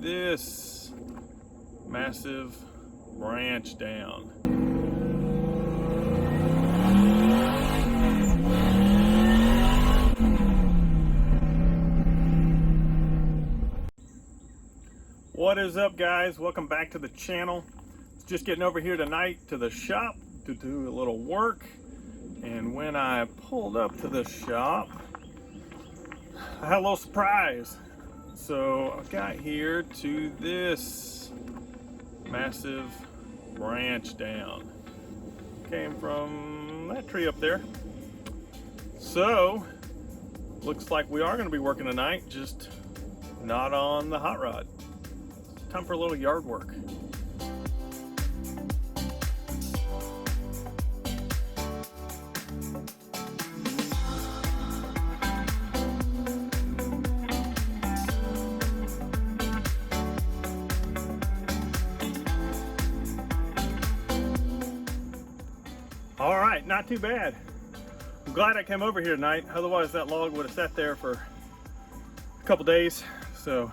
this massive branch down. What is up, guys? Welcome back to the channel. Just getting over here tonight to the shop to do a little work, and when I pulled up to the shop I had a little surprise. So I got here to this massive branch down. Came from that tree up there. So looks like we are going to be working tonight, just not on the hot rod. Time for a little yard work. All right, not too bad. I'm glad I came over here tonight. Otherwise that log would have sat there for a couple days. So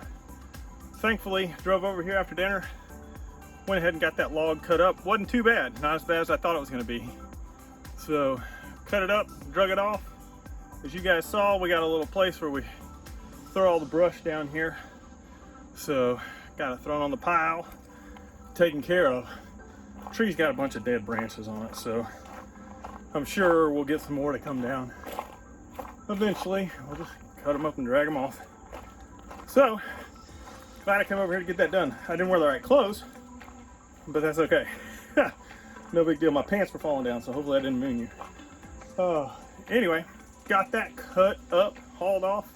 thankfully drove over here after dinner, went ahead and got that log cut up. Wasn't too bad, not as bad as I thought it was going to be. So cut it up, drug it off. As you guys saw, we got a little place where we throw all the brush down here. So got it thrown on the pile, taken care of. The tree's got a bunch of dead branches on it, so I'm sure we'll get some more to come down eventually. We'll just cut them up and drag them off. So glad I came over here to get that done. I didn't wear the right clothes, but that's okay. No big deal. My pants were falling down, so hopefully I didn't moon you. Anyway, got that cut up, hauled off,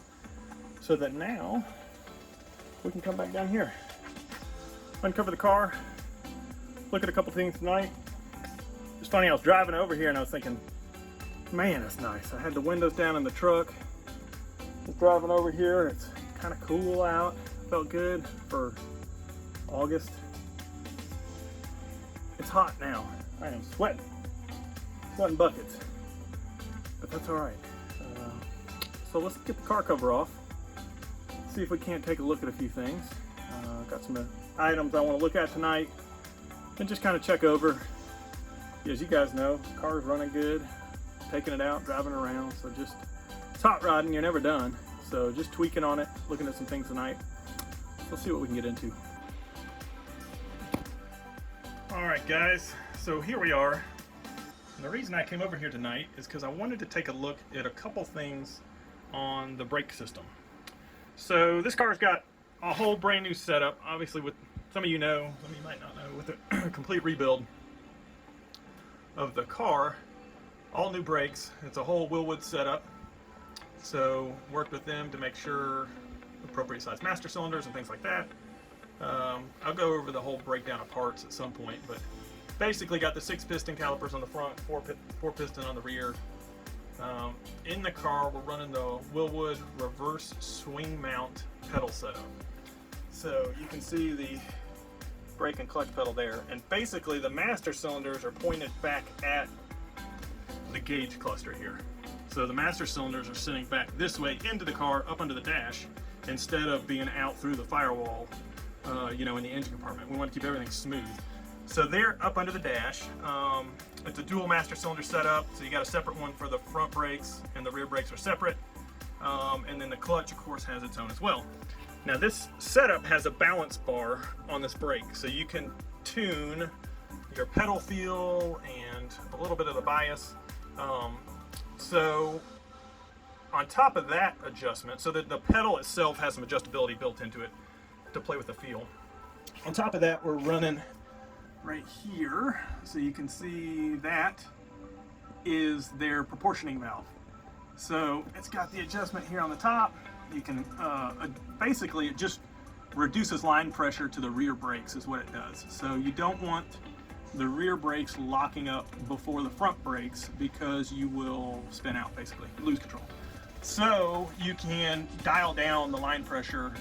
so that now we can come back down here, uncover the car, look at a couple things tonight. It's funny, I was driving over here and I was thinking, man, that's nice. I had the windows down in the truck. I was driving over here, it's kind of cool out. Felt good for August. It's hot now. I am sweating buckets, but that's all right. So let's get the car cover off, see if we can't take a look at a few things. Got some items I want to look at tonight and just kind of check over. As you guys know, the car's running good, taking it out, driving around. So just, it's hot rodding, you're never done. So just tweaking on it, looking at some things tonight. We'll see what we can get into. All right, guys, so here we are. And the reason I came over here tonight is because I wanted to take a look at a couple things on the brake system. So this car's got a whole brand new setup, obviously, with some of you know, some of you might not know, with a complete rebuild of the car, all new brakes. It's a whole Wilwood setup. So worked with them to make sure appropriate size master cylinders and things like that. I'll go over the whole breakdown of parts at some point, but basically got the 6 piston calipers on the front, 4 piston on the rear. In the car we're running the Wilwood reverse swing mount pedal setup. So you can see the brake and clutch pedal there, and basically the master cylinders are pointed back at the gauge cluster here. So the master cylinders are sitting back this way into the car, up under the dash, instead of being out through the firewall, you know, in the engine compartment. We want to keep everything smooth. So they're up under the dash. It's a dual master cylinder setup, so you got a separate one for the front brakes, and the rear brakes are separate. And then the clutch, of course, has its own as well. Now this setup has a balance bar on this brake, so you can tune your pedal feel and a little bit of the bias. So on top of that adjustment, so that the pedal itself has some adjustability built into it to play with the feel. On top of that, we're running right here, so you can see that is their proportioning valve. So it's got the adjustment here on the top. You can basically, it just reduces line pressure to the rear brakes is what it does. So you don't want the rear brakes locking up before the front brakes, because you will spin out, basically lose control. So you can dial down the line pressure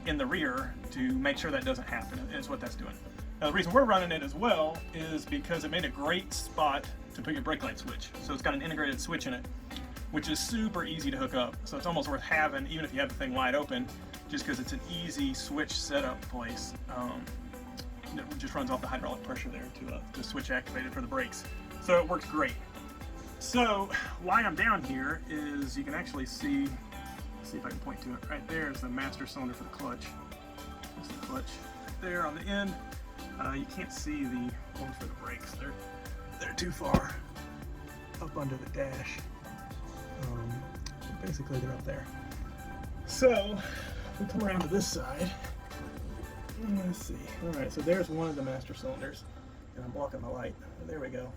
in the rear to make sure that doesn't happen, is what that's doing. Now the reason we're running it as well is because it made a great spot to put your brake light switch. So it's got an integrated switch in it, which is super easy to hook up. So it's almost worth having, even if you have the thing wide open. just because it's an easy switch setup place. It just runs off the hydraulic pressure there to switch activated for the brakes. So it works great. So why I'm down here is you can actually see if I can point to it. Right there is the master cylinder for the clutch. That's the clutch there on the end. You can't see the ones for the brakes. They're too far up under the dash. Basically they're up there. So we come around to this side. Let's see. All right, so there's one of the master cylinders, and I'm blocking the light. There we go.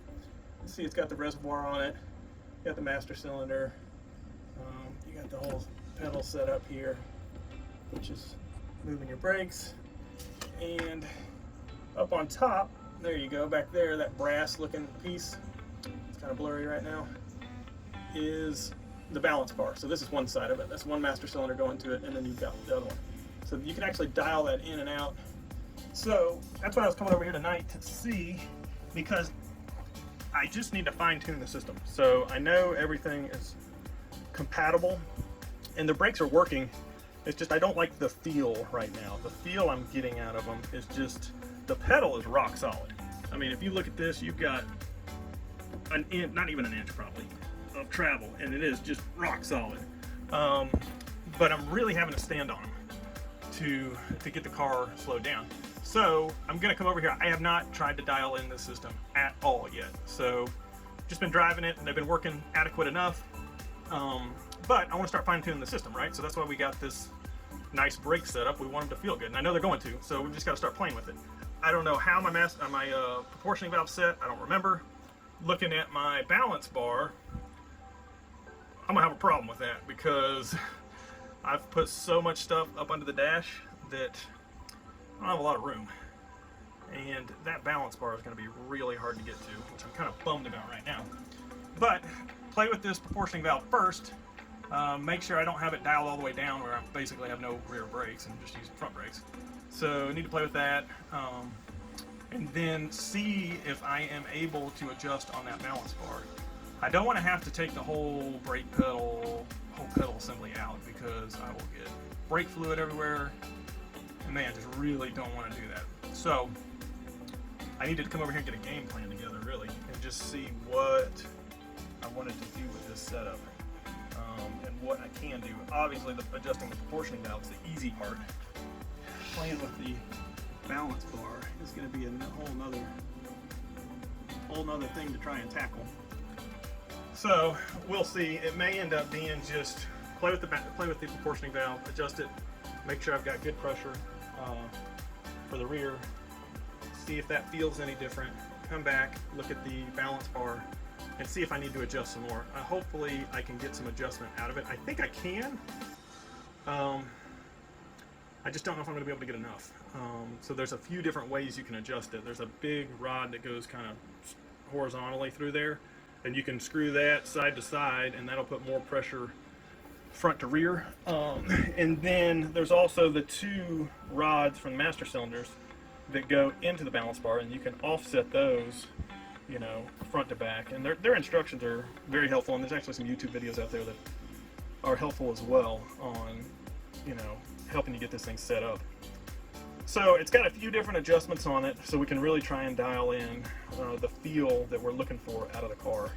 See, it's got the reservoir on it. You got the master cylinder. You got the whole pedal set up here, which is moving your brakes. And up on top, there you go, back there, that brass-looking piece. It's kind of blurry right now. Is the balance bar. So this is one side of it. That's one master cylinder going to it, and then you've got the other one. So you can actually dial that in and out. So that's why I was coming over here tonight to see, because I just need to fine tune the system. So I know everything is compatible and the brakes are working. It's just I don't like the feel right now. The feel I'm getting out of them is just, the pedal is rock solid. I mean, if you look at this, you've got an inch, not even an inch probably, of travel, and it is just rock solid. But I'm really having to stand on them to get the car slowed down. So I'm gonna come over here. I have not tried to dial in this system at all yet. So just been driving it and they've been working adequate enough. But I wanna start fine tuning the system, right? So that's why we got this nice brake setup. We want them to feel good. And I know they're going to, so we've just gotta start playing with it. I don't know how my proportioning valve set, I don't remember. Looking at my balance bar, I'm gonna have a problem with that because I've put so much stuff up under the dash that I don't have a lot of room. And that balance bar is gonna be really hard to get to, which I'm kind of bummed about right now. But play with this proportioning valve first. Make sure I don't have it dialed all the way down where I basically have no rear brakes and just using front brakes. So I need to play with that. And then see if I am able to adjust on that balance bar. I don't want to have to take the whole brake pedal, whole pedal assembly out because I will get brake fluid everywhere. And man, I just really don't want to do that. So I needed to come over here and get a game plan together really and just see what I wanted to do with this setup and what I can do. Obviously adjusting the proportioning valve is the easy part. Playing with the balance bar is going to be a whole nother thing to try and tackle. So we'll see. It may end up being just play with the proportioning valve, adjust it, make sure I've got good pressure for the rear, see if that feels any different, come back, look at the balance bar, and see if I need to adjust some more. Hopefully I can get some adjustment out of it. I think I can. I just don't know if I'm going to be able to get enough. So there's a few different ways you can adjust it. There's a big rod that goes kind of horizontally through there, and you can screw that side to side, and that'll put more pressure front to rear. And then there's also the two rods from the master cylinders that go into the balance bar, and you can offset those, you know, front to back. And their instructions are very helpful, and there's actually some YouTube videos out there that are helpful as well on, you know, helping you get this thing set up. So it's got a few different adjustments on it, so we can really try and dial in the feel that we're looking for out of the car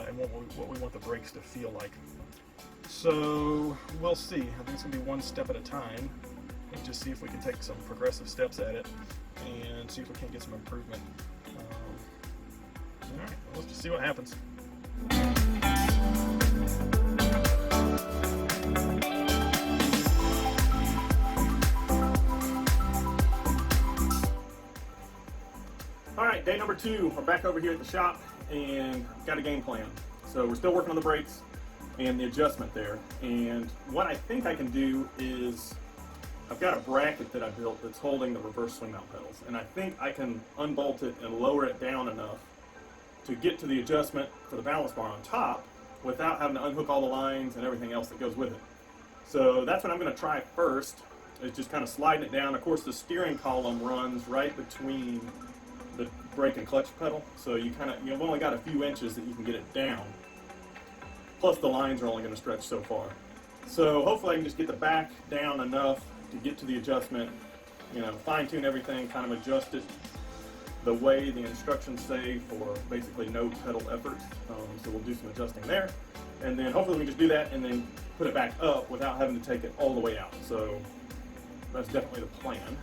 and what we want the brakes to feel like. So we'll see. I think it's going to be one step at a time and just see if we can take some progressive steps at it and see if we can get some improvement. All right, well, let's just see what happens. All right, day number 2. We're back over here at the shop and got a game plan. So we're still working on the brakes and the adjustment there. And what I think I can do is I've got a bracket that I built that's holding the reverse swing mount pedals. And I think I can unbolt it and lower it down enough to get to the adjustment for the balance bar on top without having to unhook all the lines and everything else that goes with it. So that's what I'm going to try first, is just kind of sliding it down. Of course, the steering column runs right between the brake and clutch pedal, so you've only got a few inches that you can get it down. Plus the lines are only going to stretch so far. So hopefully I can just get the back down enough to get to the adjustment, fine tune everything, kind of adjust it the way the instructions say for basically no pedal effort. So we'll do some adjusting there, and then hopefully we can just do that and then put it back up without having to take it all the way out. So that's definitely the plan.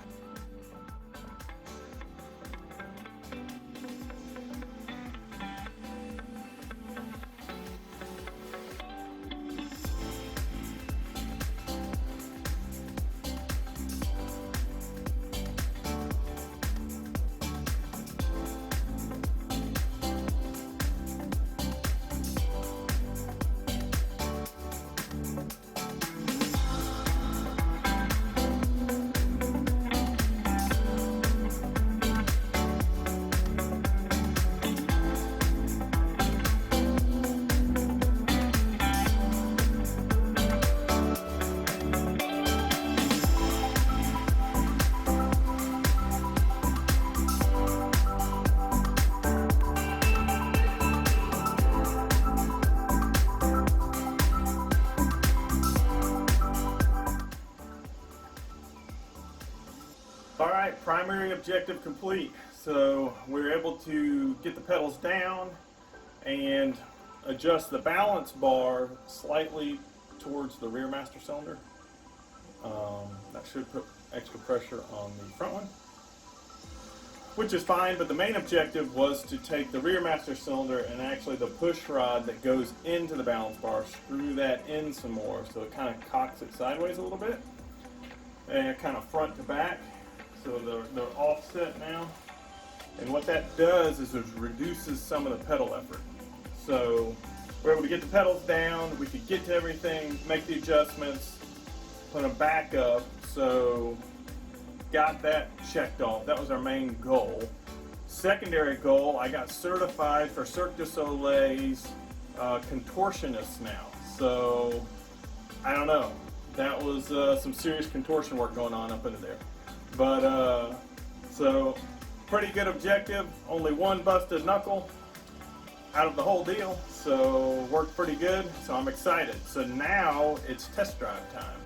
Alright, primary objective complete. So we're able to get the pedals down and adjust the balance bar slightly towards the rear master cylinder. That should put extra pressure on the front one, which is fine, but the main objective was to take the rear master cylinder and actually the push rod that goes into the balance bar, screw that in some more so it kind of cocks it sideways a little bit, and kind of front to back. So they're offset now, and what that does is it reduces some of the pedal effort. So we're able to get the pedals down, we could get to everything, make the adjustments, put them back up, so got that checked off. That was our main goal. Secondary goal, I got certified for Cirque du Soleil's contortionist now. So I don't know, that was some serious contortion work going on up into there. But so pretty good objective, only one busted knuckle out of the whole deal, so worked pretty good, so I'm excited. So now it's test drive time.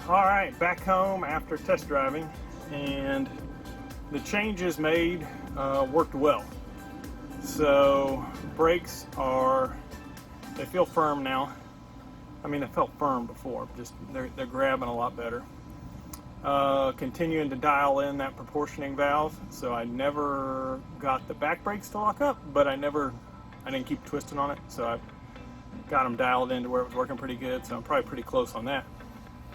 Alright, back home after test driving, and the changes made worked well. So brakes they feel firm now. I mean, they felt firm before, just they're grabbing a lot better. Continuing to dial in that proportioning valve, so I never got the back brakes to lock up, but I didn't keep twisting on it, so I got them dialed in to where it was working pretty good, so I'm probably pretty close on that.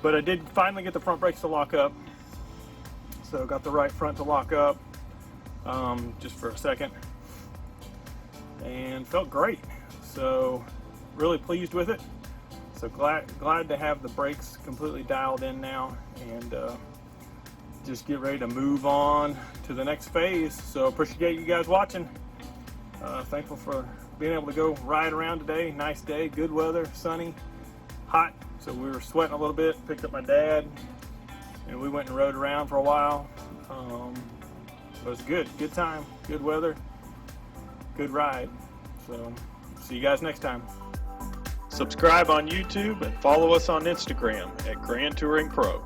But I did finally get the front brakes to lock up, so got the right front to lock up just for a second, and felt great, so really pleased with it. So glad to have the brakes completely dialed in now, and just get ready to move on to the next phase. So appreciate you guys watching. Thankful for being able to go ride around today. Nice day, good weather, sunny, hot. So we were sweating a little bit. Picked up my dad, and we went and rode around for a while. It was good time, good weather, good ride. So see you guys next time. Subscribe on YouTube and follow us on Instagram at Grand Touring Pro.